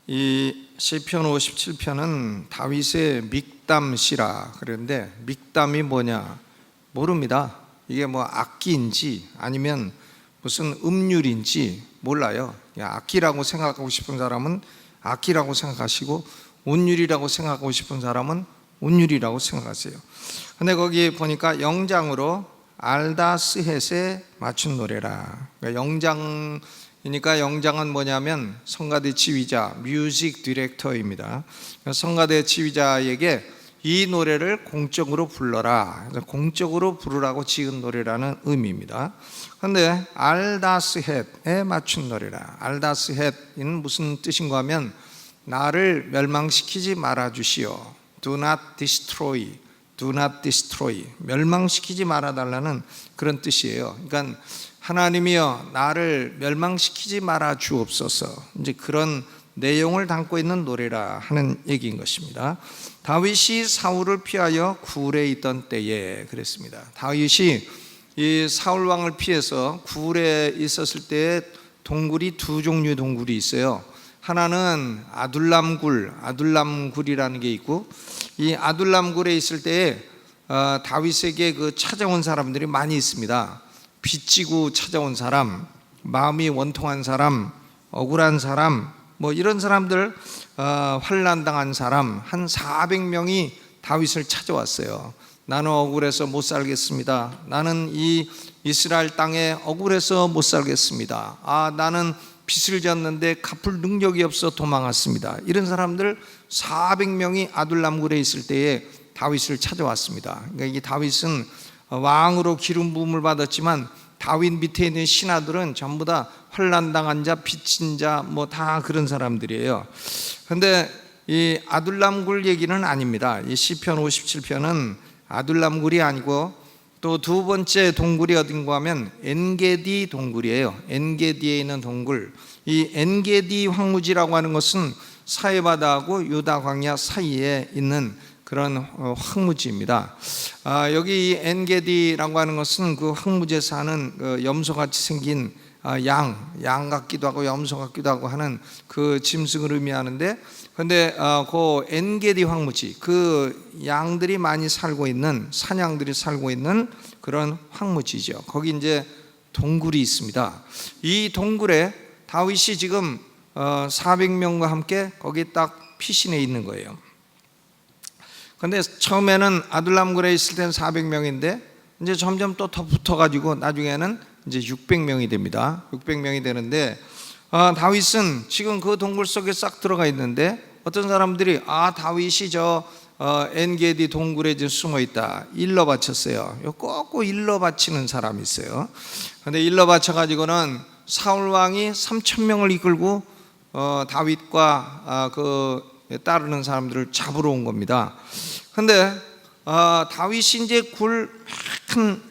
이 시편 57편은 다윗의 믹담시라 그러는데, 믹담이 뭐냐 모릅니다. 이게 뭐 악기인지 아니면 무슨 음률인지 몰라요. 악기라고 생각하고 싶은 사람은 악기라고 생각하시고, 운율이라고 생각하고 싶은 사람은 운율이라고 생각하세요. 근데 거기 보니까 영장으로 알다스헷에 맞춘 노래라. 그러니까 영장이니까, 영장은 뭐냐면 성가대 지휘자, 뮤직 디렉터입니다. 성가대 지휘자에게 이 노래를 공적으로 불러라, 공적으로 부르라고 지은 노래라는 의미입니다. 그런데 알다스헷에 맞춘 노래라. 알다스헷은 무슨 뜻인가 하면, 나를 멸망시키지 말아 주시오. Do not destroy, do not destroy. 멸망시키지 말아 달라는 그런 뜻이에요. 그러니까 하나님이여 나를 멸망시키지 말아 주옵소서, 이제 그런 내용을 담고 있는 노래라 하는 얘기인 것입니다. 다윗이 사울을 피하여 굴에 있던 때에 그랬습니다. 다윗이 이 사울 왕을 피해서 굴에 있었을 때에 동굴이 두 종류의 동굴이 있어요. 하나는 아둘람굴이라는 게 있고, 이 아둘람굴에 있을 때에 다윗에게 그 찾아온 사람들이 많이 있습니다. 빚지고 찾아온 사람, 마음이 원통한 사람, 억울한 사람, 뭐 이런 사람들, 환난당한 사람 한 400명이 다윗을 찾아왔어요. 나는 억울해서 못 살겠습니다. 나는 이 이스라엘 땅에 억울해서 못 살겠습니다. 나는 빚을 졌는데 갚을 능력이 없어 도망왔습니다. 이런 사람들 400명이 아둘람굴에 있을 때에 다윗을 찾아왔습니다. 그러니까 이 다윗은 왕으로 기름 부음을 받았지만, 다윗 밑에 있는 신하들은 전부 다 환난당한 자, 빚진 자, 뭐 다 그런 사람들이에요. 그런데 이 아둘람굴 얘기는 아닙니다. 이 시편 57편은 아둘람굴이 아니고, 또 두 번째 동굴이 어딘가 하면 엔게디 동굴이에요. 엔게디에 있는 동굴. 이 엔게디 황무지라고 하는 것은 사해바다하고 유다 광야 사이에 있는 그런 황무지입니다. 여기 이 엔게디라고 하는 것은 그 황무지에 사는 염소같이 생긴 양 같기도 하고 염소 같기도 하고 하는 그 짐승을 의미하는데, 그런데 그 엔게디 황무지, 그 양들이 많이 살고 있는, 사냥들이 살고 있는 그런 황무지죠. 거기 이제 동굴이 있습니다. 이 동굴에 다윗이 지금 400명과 함께 거기 딱 피신해 있는 거예요. 그런데 처음에는 아둘람굴에 있을 때는 400명인데 이제 점점 또 더 붙어가지고 나중에는 이제 600명이 됩니다. 600명이 되는데, 다윗은 지금 그 동굴 속에 싹 들어가 있는데, 어떤 사람들이 다윗이 저 엔게디 동굴에 지금 숨어 있다, 일러 바쳤어요. 꼭꼭 일러 바치는 사람이 있어요. 그런데 일러 바쳐가지고는 사울 왕이 3,000명을 이끌고 다윗과 그 따르는 사람들을 잡으러 온 겁니다. 그런데 다윗이 이제 굴 큰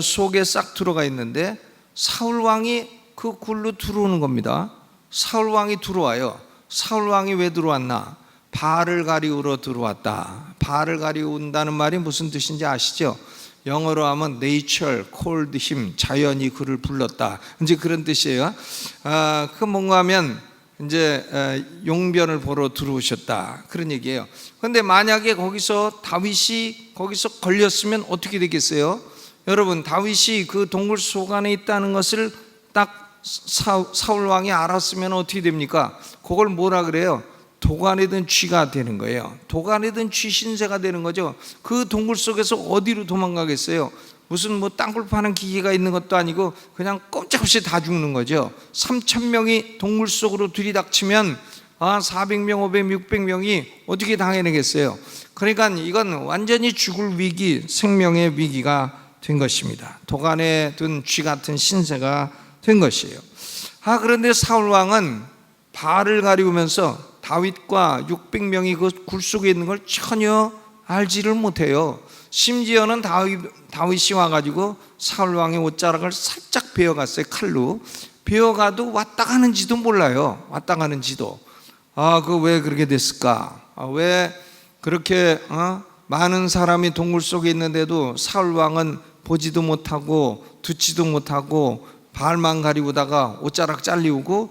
속에 싹 들어가 있는데, 사울 왕이 그 굴로 들어오는 겁니다. 사울 왕이 들어와요. 사울 왕이 왜 들어왔나? 바알을 가리우러 들어왔다. 바알을 가리운다는 말이 무슨 뜻인지 아시죠? 영어로 하면 Nature called him, 자연이 그를 불렀다, 이제 그런 뜻이에요. 그 뭔가 하면 이제 용변을 보러 들어오셨다, 그런 얘기예요. 그런데 만약에 거기서 다윗이 거기서 걸렸으면 어떻게 되겠어요? 여러분, 다윗이 그 동굴 속 안에 있다는 것을 딱 사울 왕이 알았으면 어떻게 됩니까? 그걸 뭐라 그래요? 도간에 든 쥐가 되는 거예요. 도간에 든 쥐 신세가 되는 거죠. 그 동굴 속에서 어디로 도망가겠어요? 무슨 뭐 땅굴 파는 기계가 있는 것도 아니고 그냥 꼼짝없이 다 죽는 거죠. 3,000명이 동굴 속으로 들이닥치면 400명, 500명, 600명이 어떻게 당해내겠어요? 그러니까 이건 완전히 죽을 위기, 생명의 위기가 된 것입니다. 도간에 든 쥐 같은 신세가 된 것이에요. 그런데 사울 왕은 바알을 가리우면서 다윗과 600명이 그 굴 속에 있는 걸 전혀 알지를 못해요. 심지어는 다윗이 와가지고 사울 왕의 옷자락을 살짝 베어갔어요. 칼로 베어가도 왔다 가는지도 몰라요. 왔다 가는지도. 그 왜 그렇게 됐을까? 왜 그렇게 많은 사람이 동굴 속에 있는데도 사울 왕은 보지도 못하고 듣지도 못하고 바알만 가리우다가 옷자락 잘리우고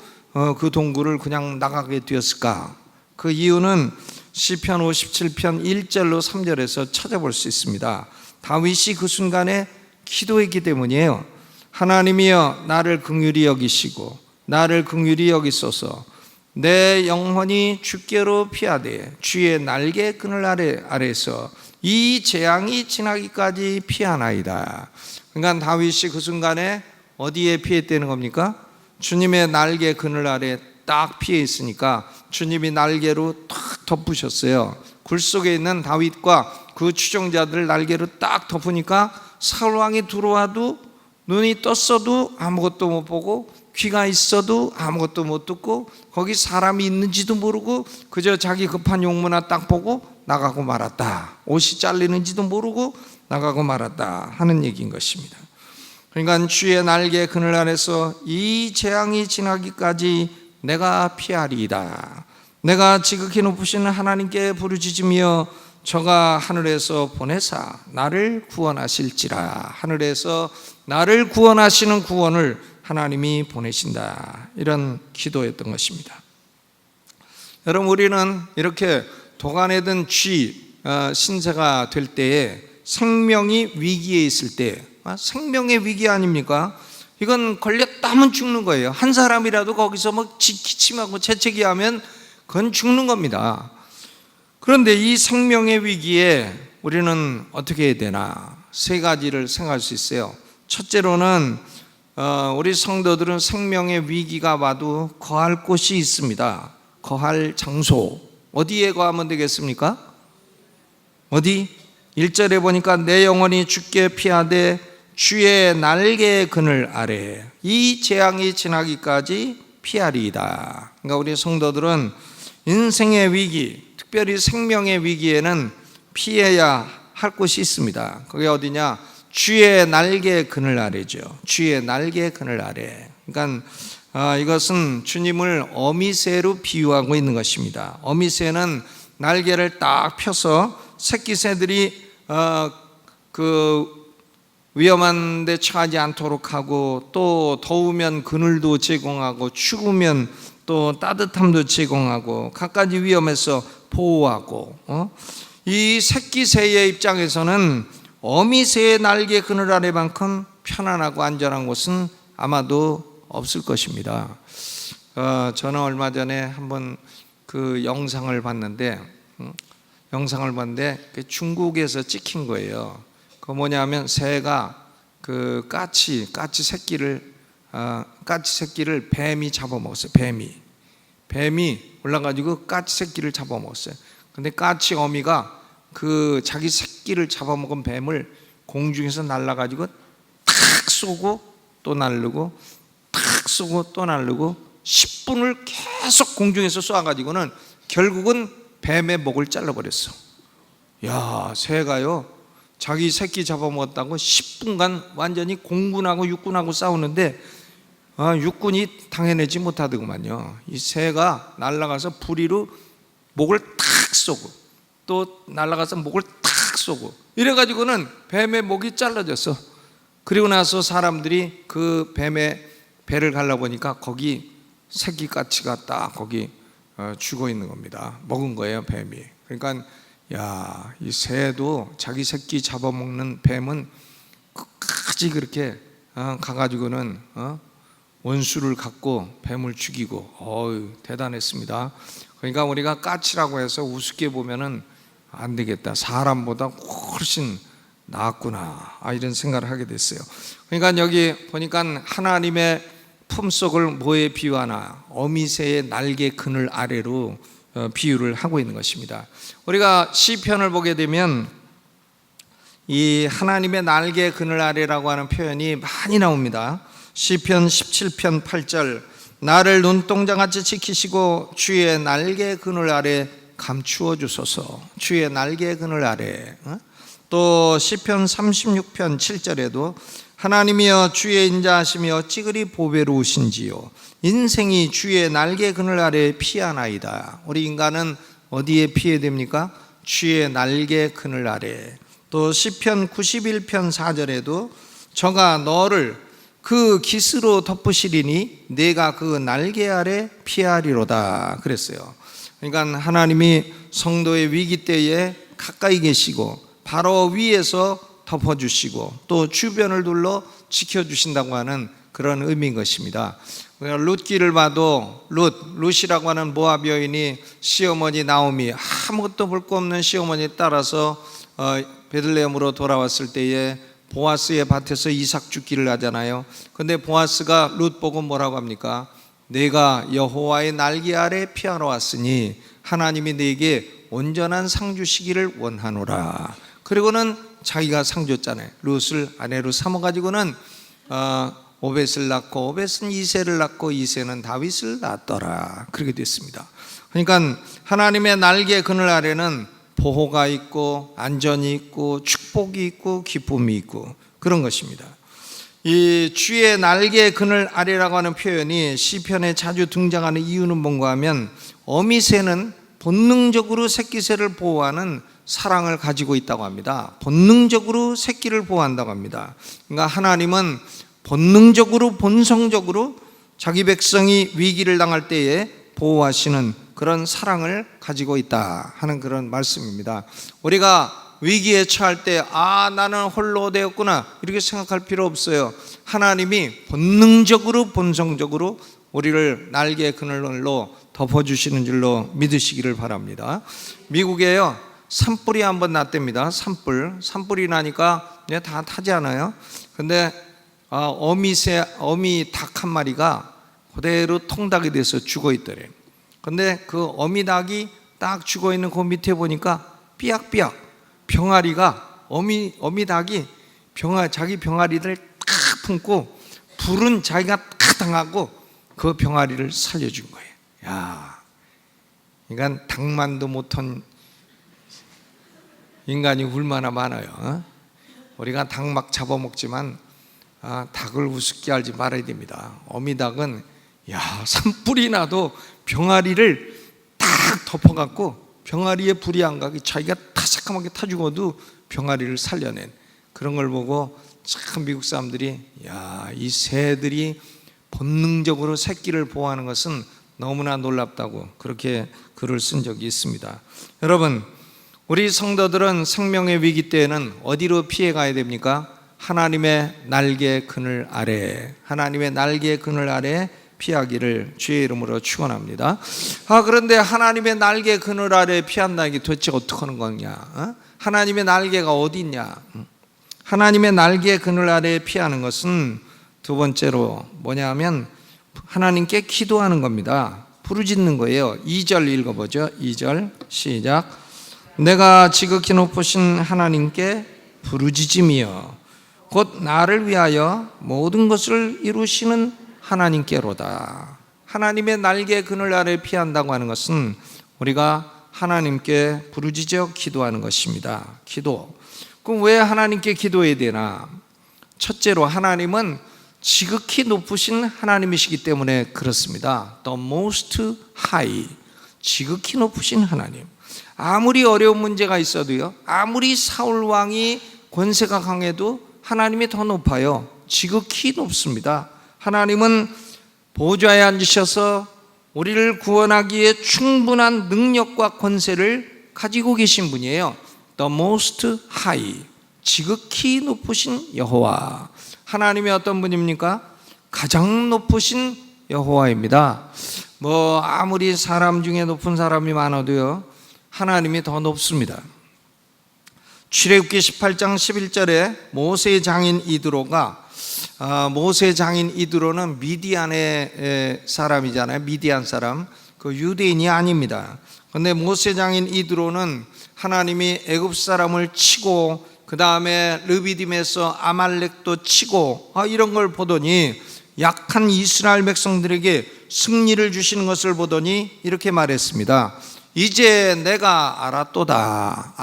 그 동굴을 그냥 나가게 되었을까? 그 이유는 시편 57편 1절로 3절에서 찾아볼 수 있습니다. 다윗이 그 순간에 기도했기 때문이에요. 하나님이여 나를 긍휼히 여기시고 나를 긍휼히 여기소서. 내 영혼이 주께로 피하되 주의 날개 그늘 아래에서 이 재앙이 지나기까지 피하나이다. 그러니까 다윗이 그 순간에 어디에 피했다는 겁니까? 주님의 날개 그늘 아래 딱 피해 있으니까 주님이 날개로 딱 덮으셨어요. 굴 속에 있는 다윗과 그 추종자들 날개로 딱 덮으니까 사울 왕이 들어와도 눈이 떴어도 아무것도 못 보고 귀가 있어도 아무것도 못 듣고 거기 사람이 있는지도 모르고 그저 자기 급한 용무나 딱 보고 나가고 말았다. 옷이 잘리는지도 모르고 나가고 말았다 하는 얘기인 것입니다. 그러니까 주의 날개 그늘 아래서 이 재앙이 지나기까지 내가 피하리이다. 내가 지극히 높으신 하나님께 부르짖으며 저가 하늘에서 보내사 나를 구원하실지라. 하늘에서 나를 구원하시는 구원을 하나님이 보내신다. 이런 기도였던 것입니다. 여러분, 우리는 이렇게 도간에 든 신세가 될 때에 생명이 위기에 있을 때, 생명의 위기 아닙니까? 이건 걸렸다 하면 죽는 거예요. 한 사람이라도 거기서 뭐 기침하고 재채기하면 그건 죽는 겁니다. 그런데 이 생명의 위기에 우리는 어떻게 해야 되나? 세 가지를 생각할 수 있어요. 첫째로는 우리 성도들은 생명의 위기가 와도 거할 곳이 있습니다. 거할 장소. 어디에 거하면 되겠습니까? 어디? 1절에 보니까 내 영혼이 주께 피하되 주의 날개 그늘 아래 이 재앙이 지나기까지 피하리이다. 그러니까 우리 성도들은 인생의 위기, 특별히 생명의 위기에는 피해야 할 곳이 있습니다. 그게 어디냐? 주의 날개 그늘 아래죠. 주의 날개 그늘 아래. 그러니까 이것은 주님을 어미새로 비유하고 있는 것입니다. 어미새는 날개를 딱 펴서 새끼 새들이 그 위험한 데 처하지 않도록 하고, 또 더우면 그늘도 제공하고, 추우면 또 따뜻함도 제공하고, 갖가지 위험에서 보호하고, 이 새끼 새의 입장에서는 어미새의 날개 그늘 아래만큼 편안하고 안전한 곳은 아마도 없을 것입니다. 저는 얼마 전에 한번 그 영상을 봤는데 중국에서 찍힌 거예요. 그 뭐냐면 새가 그 까치 새끼를 뱀이 잡아먹었어요. 뱀이 올라가지고 까치 새끼를 잡아먹었어요. 근데 까치 어미가 그 자기 새끼를 잡아먹은 뱀을 공중에서 날라가지고 탁 쏘고 또 날르고 탁 쏘고 또 날르고 10분을 계속 공중에서 쏘아가지고는 결국은 뱀의 목을 잘라버렸어. 야, 새가요 자기 새끼 잡아먹었다고 10분간 완전히 공군하고 육군하고 싸우는데 육군이 당해내지 못하더구만요. 이 새가 날아가서 부리로 목을 탁 쏘고 또 날아가서 목을 탁 쏘고 이래가지고는 뱀의 목이 잘라졌어. 그리고 나서 사람들이 그 뱀의 배를 갈라보니까 거기 새끼까치가 딱 거기 죽어 있는 겁니다. 먹은 거예요, 뱀이. 그러니까 야, 이 새도 자기 새끼 잡아먹는 뱀은 끝까지 그렇게 가가지고는 원수를 갖고 뱀을 죽이고, 대단했습니다. 그러니까 우리가 까치라고 해서 우습게 보면은 안 되겠다. 사람보다 훨씬 낫구나. 이런 생각을 하게 됐어요. 그러니까 여기 보니까 하나님의 품속을 뭐에 비유하나? 어미새의 날개 그늘 아래로 비유를 하고 있는 것입니다. 우리가 시편을 보게 되면 이 하나님의 날개 그늘 아래라고 하는 표현이 많이 나옵니다. 시편 17편 8절 나를 눈동자같이 지키시고 주의 날개 그늘 아래 감추어 주소서. 주의 날개 그늘 아래. 또 시편 36편 7절에도 하나님이여 주의 인자하시며 어찌 그리 보배로우신지요 인생이 주의 날개 그늘 아래 피하나이다. 우리 인간은 어디에 피해야 됩니까? 주의 날개 그늘 아래. 또 시편 91편 4절에도 저가 너를 그 깃으로 덮으시리니 내가 그 날개 아래 피하리로다 그랬어요. 그러니까 하나님이 성도의 위기 때에 가까이 계시고 바로 위에서 덮어주시고 또 주변을 둘러 지켜주신다고 하는 그런 의미인 것입니다. 룻기를 봐도 룻이라고 하는 모압 여인이 시어머니 나오미, 아무것도 볼 거 없는 시어머니에 따라서 베들레헴으로 돌아왔을 때에 보아스의 밭에서 이삭 죽기를 하잖아요. 근데 보아스가 룻 보고 뭐라고 합니까? 내가 여호와의 날개 아래 피하러 왔으니 하나님이 내게 온전한 상 주시기를 원하노라. 그리고는 자기가 상 줬잖아요. 룻을 아내로 삼아가지고는 오벳을 낳고 오벳은 이새를 낳고 이새는 다윗을 낳았더라. 그렇게 됐습니다. 그러니까 하나님의 날개 그늘 아래는 보호가 있고 안전이 있고 축복이 있고 기쁨이 있고 그런 것입니다. 이 주의 날개 그늘 아래라고 하는 표현이 시편에 자주 등장하는 이유는 뭔가 하면 어미새는 본능적으로 새끼새를 보호하는 사랑을 가지고 있다고 합니다. 본능적으로 새끼를 보호한다고 합니다. 그러니까 하나님은 본능적으로 본성적으로 자기 백성이 위기를 당할 때에 보호하시는 그런 사랑을 가지고 있다 하는 그런 말씀입니다. 우리가 위기에 처할 때 나는 홀로 되었구나 이렇게 생각할 필요 없어요. 하나님이 본능적으로 본성적으로 우리를 날개 그늘로 덮어주시는 줄로 믿으시기를 바랍니다. 미국에요 산불이 한번 났답니다. 산불이 나니까 다 타지 않아요? 근데 어미 닭 한 마리가 그대로 통닭이 돼서 죽어 있더래요. 근데 그 어미 닭이 딱 죽어 있는 그 밑에 보니까 삐약삐약 병아리가 어미 닭이 자기 병아리를 딱 품고 불은 자기가 딱 당하고 그 병아리를 살려준 거예요. 야, 그러니까 닭만도 못한 인간이 얼마나 많아요. 우리가 닭 막 잡아먹지만 닭을 우습게 알지 말아야 됩니다. 어미닭은 산불이 나도 병아리를 딱 덮어갖고 병아리에 불이 안 가게 자기가 타삭하게 타 죽어도 병아리를 살려낸 그런 걸 보고 참 미국 사람들이 이 새들이 본능적으로 새끼를 보호하는 것은 너무나 놀랍다고 그렇게 글을 쓴 적이 있습니다. 여러분, 우리 성도들은 생명의 위기 때에는 어디로 피해 가야 됩니까? 하나님의 날개 그늘 아래, 하나님의 날개 그늘 아래 피하기를 주의 이름으로 축원합니다. 그런데 하나님의 날개 그늘 아래 피한다는 게 도대체 어떻게 하는 거냐? 하나님의 날개가 어디 있냐? 하나님의 날개 그늘 아래 피하는 것은 두 번째로 뭐냐면 하나님께 기도하는 겁니다. 부르짖는 거예요. 2절 읽어보죠. 2절 시작. 내가 지극히 높으신 하나님께 부르짖으며 곧 나를 위하여 모든 것을 이루시는 하나님께로다. 하나님의 날개 그늘 아래 피한다고 하는 것은 우리가 하나님께 부르짖어 기도하는 것입니다. 기도. 그럼 왜 하나님께 기도해야 되나? 첫째로 하나님은 지극히 높으신 하나님이시기 때문에 그렇습니다. The most high, 지극히 높으신 하나님. 아무리 어려운 문제가 있어도요, 아무리 사울 왕이 권세가 강해도 하나님이 더 높아요. 지극히 높습니다. 하나님은 보좌에 앉으셔서 우리를 구원하기에 충분한 능력과 권세를 가지고 계신 분이에요. The most high, 지극히 높으신 여호와. 하나님이 어떤 분입니까? 가장 높으신 여호와입니다. 아무리 사람 중에 높은 사람이 많아도요, 하나님이 더 높습니다. 출애굽기 18장 11절에 모세의 장인 이드로가 모세의 장인 이드로는 미디안의 사람이잖아요. 미디안 사람, 그 유대인이 아닙니다. 그런데 모세 장인 이드로는 하나님이 애굽 사람을 치고 그 다음에 르비딤에서 아말렉도 치고 이런 걸 보더니 약한 이스라엘 백성들에게 승리를 주시는 것을 보더니 이렇게 말했습니다. 이제 내가 알았도다.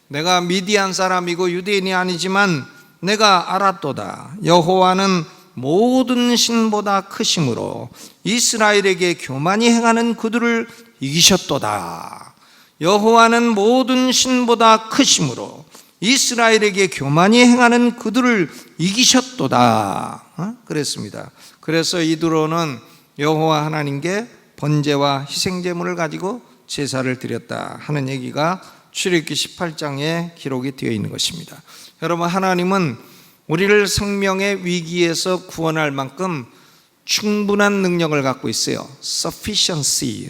내가 미디안 사람이고 유대인이 아니지만 내가 알았도다. 여호와는 모든 신보다 크심으로 이스라엘에게 교만히 행하는 그들을 이기셨도다. 여호와는 모든 신보다 크심으로 이스라엘에게 교만히 행하는 그들을 이기셨도다 그랬습니다. 그래서 이드로는 여호와 하나님께 번제와 희생제물을 가지고 제사를 드렸다 하는 얘기가 출애굽기 18장에 기록이 되어 있는 것입니다. 여러분, 하나님은 우리를 생명의 위기에서 구원할 만큼 충분한 능력을 갖고 있어요. sufficiency,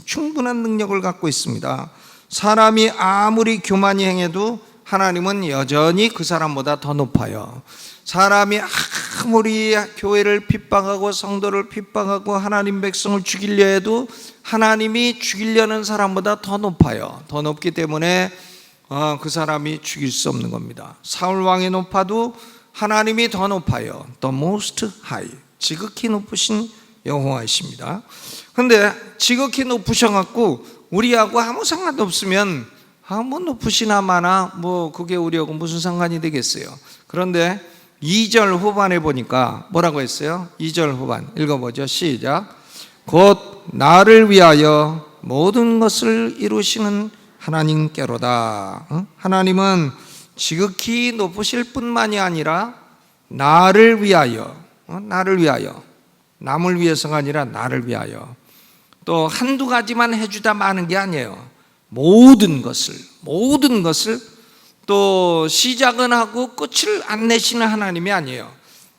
충분한 능력을 갖고 있습니다. 사람이 아무리 교만히 행해도 하나님은 여전히 그 사람보다 더 높아요. 사람이 아무리 교회를 핍박하고 성도를 핍박하고 하나님 백성을 죽이려 해도 하나님이 죽이려는 사람보다 더 높아요. 더 높기 때문에 그 사람이 죽일 수 없는 겁니다. 사울 왕이 높아도 하나님이 더 높아요. The most high, 지극히 높으신 여호와이십니다. 그런데 지극히 높으셔갖고 우리하고 아무 상관도 없으면 뭐 높으시나 마나 뭐 그게 우리하고 무슨 상관이 되겠어요. 그런데 2절 후반에 보니까 뭐라고 했어요? 2절 후반 읽어보죠. 시작. 곧 나를 위하여 모든 것을 이루시는 하나님께로다. 하나님은 지극히 높으실 뿐만이 아니라 나를 위하여, 남을 위해서가 아니라 나를 위하여, 또 한두 가지만 해주다 마는 게 아니에요. 모든 것을 또 시작은 하고 끝을 안 내시는 하나님이 아니에요.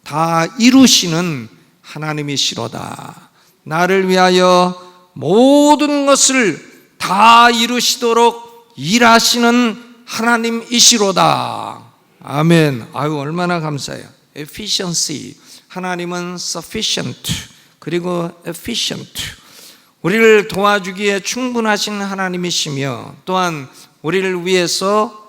다 이루시는 하나님이시로다. 나를 위하여 모든 것을 다 이루시도록 일하시는 하나님이시로다. 아멘. 아유, 얼마나 감사해요. efficiency, 하나님은 sufficient, 그리고 efficient, 우리를 도와주기에 충분하신 하나님이시며 또한 우리를 위해서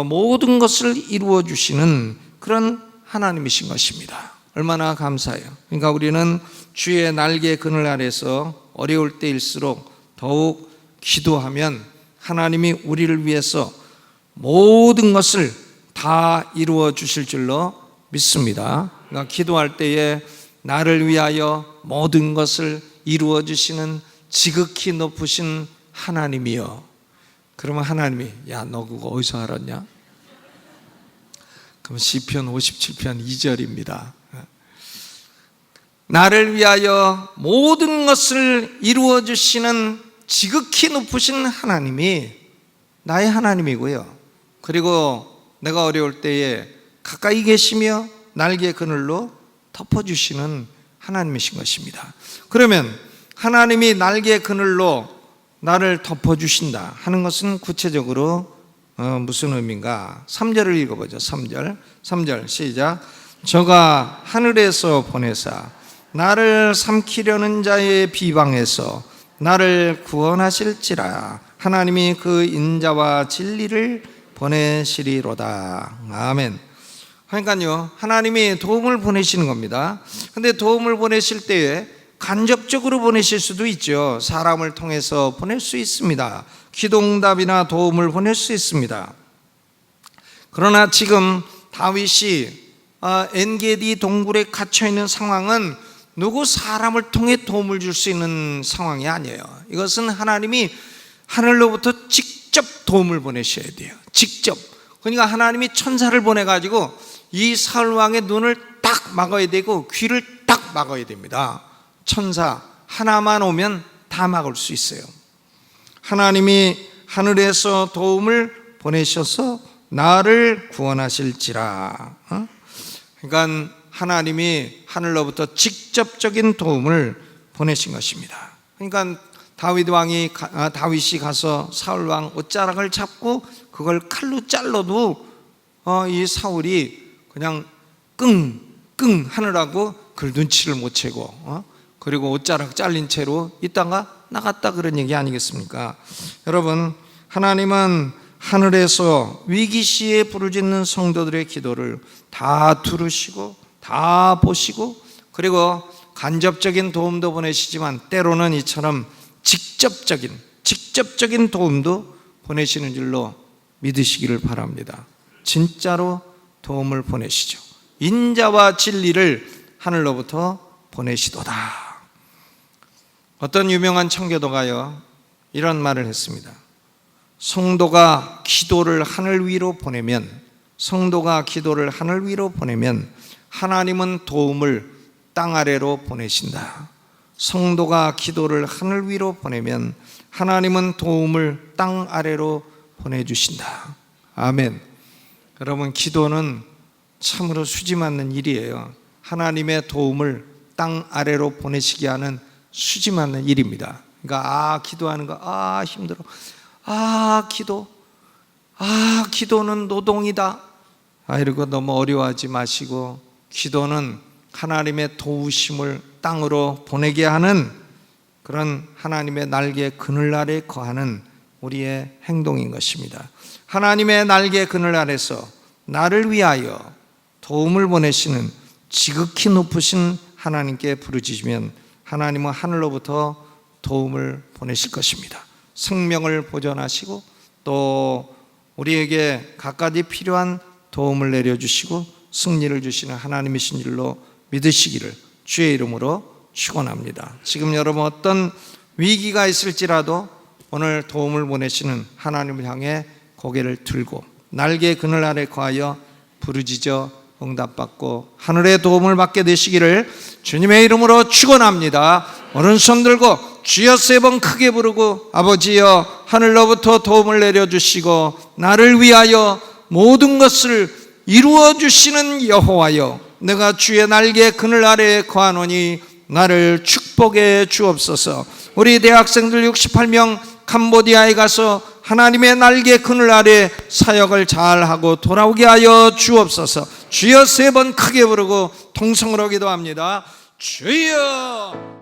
모든 것을 이루어 주시는 그런 하나님이신 것입니다. 얼마나 감사해요. 그러니까 우리는 주의 날개 그늘 아래서 어려울 때일수록 더욱 기도하면 하나님이 우리를 위해서 모든 것을 다 이루어 주실 줄로 믿습니다. 그러니까 기도할 때에 나를 위하여 모든 것을 이루어 주시는 지극히 높으신 하나님이여. 그러면 하나님이 야, 너 그거 어디서 알았냐? 그럼 시편 57편 2절입니다. 나를 위하여 모든 것을 이루어 주시는 지극히 높으신 하나님이 나의 하나님이고요. 그리고 내가 어려울 때에 가까이 계시며 날개 그늘로 덮어주시는 하나님이신 것입니다. 그러면 하나님이 날개 그늘로 나를 덮어주신다 하는 것은 구체적으로 무슨 의미인가? 3절을 읽어보죠. 3절 시작. 저가 하늘에서 보내사 나를 삼키려는 자의 비방에서 나를 구원하실지라. 하나님이 그 인자와 진리를 보내시리로다. 아멘. 그러니까요, 하나님이 도움을 보내시는 겁니다. 근데 도움을 보내실 때에 간접적으로 보내실 수도 있죠. 사람을 통해서 보낼 수 있습니다. 기도응답이나 도움을 보낼 수 있습니다. 그러나 지금 다윗이 엔게디 동굴에 갇혀 있는 상황은 누구 사람을 통해 도움을 줄 수 있는 상황이 아니에요. 이것은 하나님이 하늘로부터 직접 도움을 보내셔야 돼요. 직접. 그러니까 하나님이 천사를 보내가지고 이 사울 왕의 눈을 딱 막아야 되고 귀를 딱 막아야 됩니다. 천사 하나만 오면 다 막을 수 있어요. 하나님이 하늘에서 도움을 보내셔서 나를 구원하실지라. 그러니까 하나님이 하늘로부터 직접적인 도움을 보내신 것입니다. 그러니까 다윗이 가서 사울 왕 옷자락을 잡고 그걸 칼로 잘라도 이 사울이 그냥 끙끙 하느라고 그 눈치를 못 채고 그리고 옷자락 잘린 채로 있다가 나갔다 그런 얘기 아니겠습니까? 여러분, 하나님은 하늘에서 위기시에 부르짖는 성도들의 기도를 다 들으시고 다 보시고 그리고 간접적인 도움도 보내시지만 때로는 이처럼 직접적인 도움도 보내시는 줄로 믿으시기를 바랍니다. 진짜로 도움을 보내시죠. 인자와 진리를 하늘로부터 보내시도다. 어떤 유명한 청교도가요 이런 말을 했습니다. 성도가 기도를 하늘 위로 보내면 성도가 기도를 하늘 위로 보내면 하나님은 도움을 땅 아래로 보내신다. 성도가 기도를 하늘 위로 보내면 하나님은 도움을 땅 아래로 보내주신다. 아멘. 여러분, 기도는 참으로 수지 맞는 일이에요. 하나님의 도움을 땅 아래로 보내시게 하는 수지 맞는 일입니다. 그러니까 기도하는 거 힘들어. 기도는 노동이다. 이러고 너무 어려워하지 마시고, 기도는 하나님의 도우심을 땅으로 보내게 하는 그런 하나님의 날개 그늘 아래 거하는 우리의 행동인 것입니다. 하나님의 날개 그늘 아래서 나를 위하여 도움을 보내시는 지극히 높으신 하나님께 부르짖으면 하나님은 하늘로부터 도움을 보내실 것입니다. 생명을 보존하시고 또 우리에게 각가지 필요한 도움을 내려주시고 승리를 주시는 하나님이신 줄로 믿으시기를 주의 이름으로 축원합니다. 지금 여러분 어떤 위기가 있을지라도 오늘 도움을 보내시는 하나님을 향해 고개를 들고 날개 그늘 아래 거하여 부르짖어 응답받고 하늘의 도움을 받게 되시기를 주님의 이름으로 축원합니다. 오른손 들고 주여 3번 크게 부르고 아버지여 하늘로부터 도움을 내려주시고 나를 위하여 모든 것을 이루어 주시는 여호와여, 내가 주의 날개 그늘 아래에 거하노니 나를 축복해 주옵소서. 우리 대학생들 68명 캄보디아에 가서 하나님의 날개 그늘 아래 사역을 잘하고 돌아오게 하여 주옵소서. 주여 3번 크게 부르고 통성으로 기도합니다. 주여.